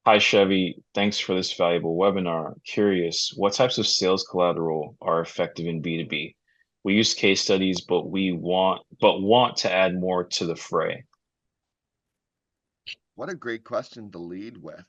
Hi, Chevy. Thanks for this valuable webinar. Curious, what types of sales collateral are effective in B2B? We use case studies, but we want to add more to the fray. What a great question to lead with.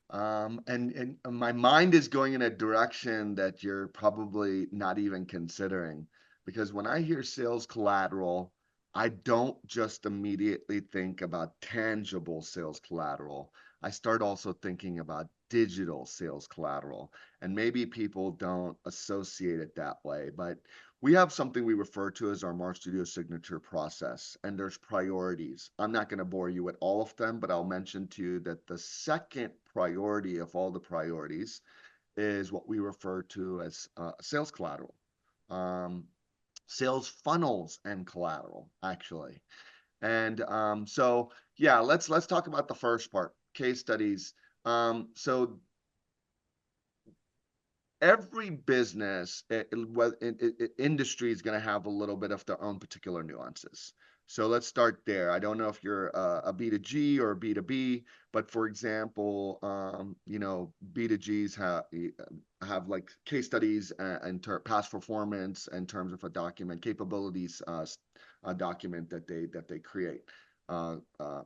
And my mind is going in a direction that you're probably not even considering. Because when I hear sales collateral, I don't just immediately think about tangible sales collateral. I start also thinking about digital sales collateral. And maybe people don't associate it that way, but we have something we refer to as our Marstudio signature process, and there's priorities. I'm not going to bore you with all of them, but I'll mention to you that the second priority of all the priorities is what we refer to as sales collateral, um, sales funnels and collateral, actually. And yeah, let's talk about the first part, case studies. So every business industry is going to have a little bit of their own particular nuances. So let's start there. I don't know if you're a B2G or a B2B, but for example, B2Gs have like case studies and past performance in terms of a document capabilities a document that they create. Uh, uh,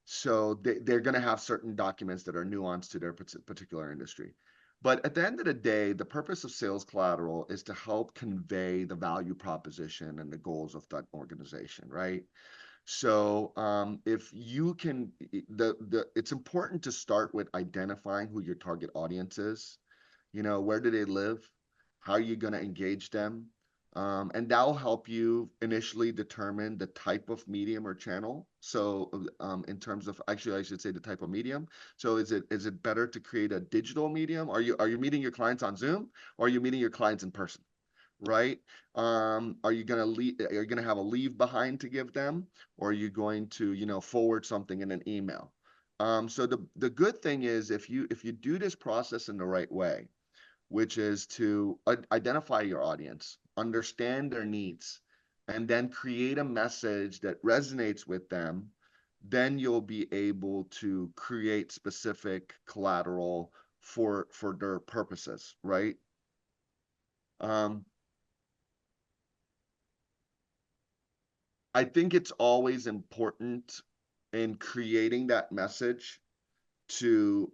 so they're going to have certain documents that are nuanced to their particular industry. But at the end of the day, the purpose of sales collateral is to help convey the value proposition and the goals of that organization, right? So if you can, it's important to start with identifying who your target audience is. Where do they live? How are you going to engage them? And that'll help you initially determine the type of medium or channel. So, in terms of actually, I should say the type of medium. So, is it better to create a digital medium? Are you meeting your clients on Zoom, or are you meeting your clients in person? Right? Are you gonna have a leave behind to give them, or are you going to, forward something in an email? So the good thing is if you do this process in the right way, which is to identify your audience, understand their needs, and then create a message that resonates with them, then you'll be able to create specific collateral for their purposes, right? Um, I think it's always important in creating that message to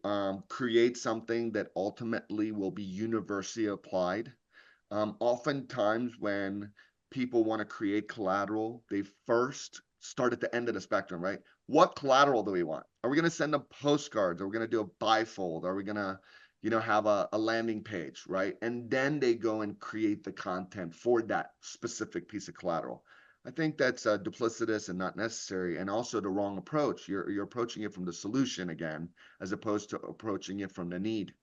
create something that ultimately will be universally applied. Oftentimes, when people want to create collateral, they first start at the end of the spectrum, right? What collateral do we want? Are we going to send them postcards? Are we going to do a bifold? Are we going to, have a landing page, right? And then they go and create the content for that specific piece of collateral. I think that's duplicitous and not necessary, and also the wrong approach. You're approaching it from the solution again, as opposed to approaching it from the need.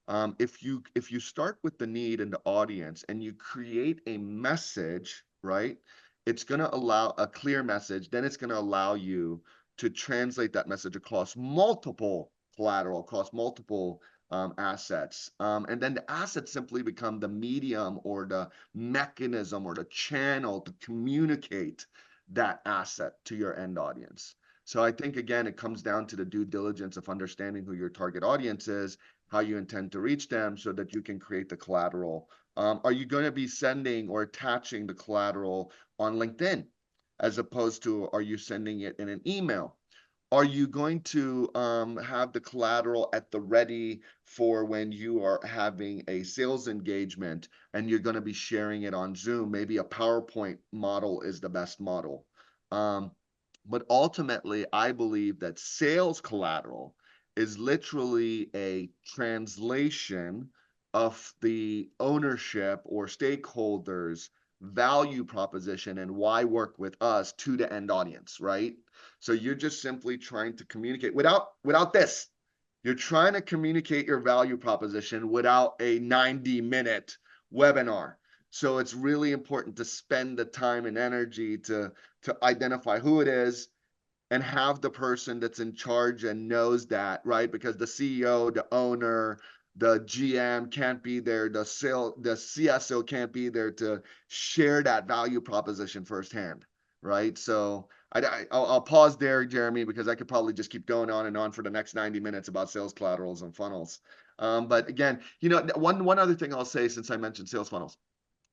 If you start with the need and the audience and you create a message, right, it's going to allow a clear message. Then it's going to allow you to translate that message across multiple collateral, across multiple assets. And then the assets simply become the medium or the mechanism or the channel to communicate that asset to your end audience. So I think, again, it comes down to the due diligence of understanding who your target audience is, how you intend to reach them so that you can create the collateral. Are you going to be sending or attaching the collateral on LinkedIn as opposed to are you sending it in an email? Are you going to have the collateral at the ready for when you are having a sales engagement and you're going to be sharing it on Zoom? Maybe a PowerPoint model is the best model. Um, but ultimately, I believe that sales collateral is literally a translation of the ownership or stakeholders' value proposition and why work with us to the end audience, right? So you're just simply trying to communicate without this. You're trying to communicate your value proposition without a 90-minute webinar. So it's really important to spend the time and energy to identify who it is and have the person that's in charge and knows that, right? Because the CEO, the owner, the GM can't be there, the CSO can't be there to share that value proposition firsthand, right? So I'll pause there, Jeremy, because I could probably just keep going on and on for the next 90 minutes about sales collaterals and funnels. But again, one other thing I'll say since I mentioned sales funnels.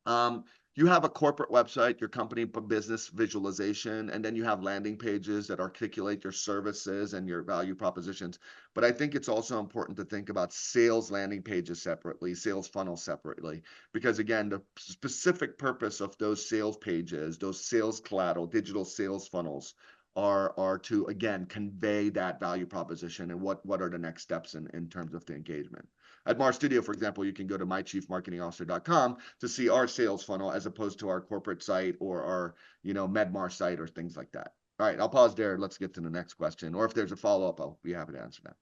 Um, you have a corporate website, your company business visualization, and then you have landing pages that articulate your services and your value propositions. But I think it's also important to think about sales landing pages separately, sales funnels separately, because again, the specific purpose of those sales pages, those sales collateral, digital sales funnels are to again convey that value proposition and what are the next steps in terms of the engagement. At Marstudio, for example, you can go to mychiefmarketingofficer.com to see our sales funnel as opposed to our corporate site or our, MedMar site or things like that. All right, I'll pause there. Let's get to the next question. Or if there's a follow-up, I'll be happy to answer that.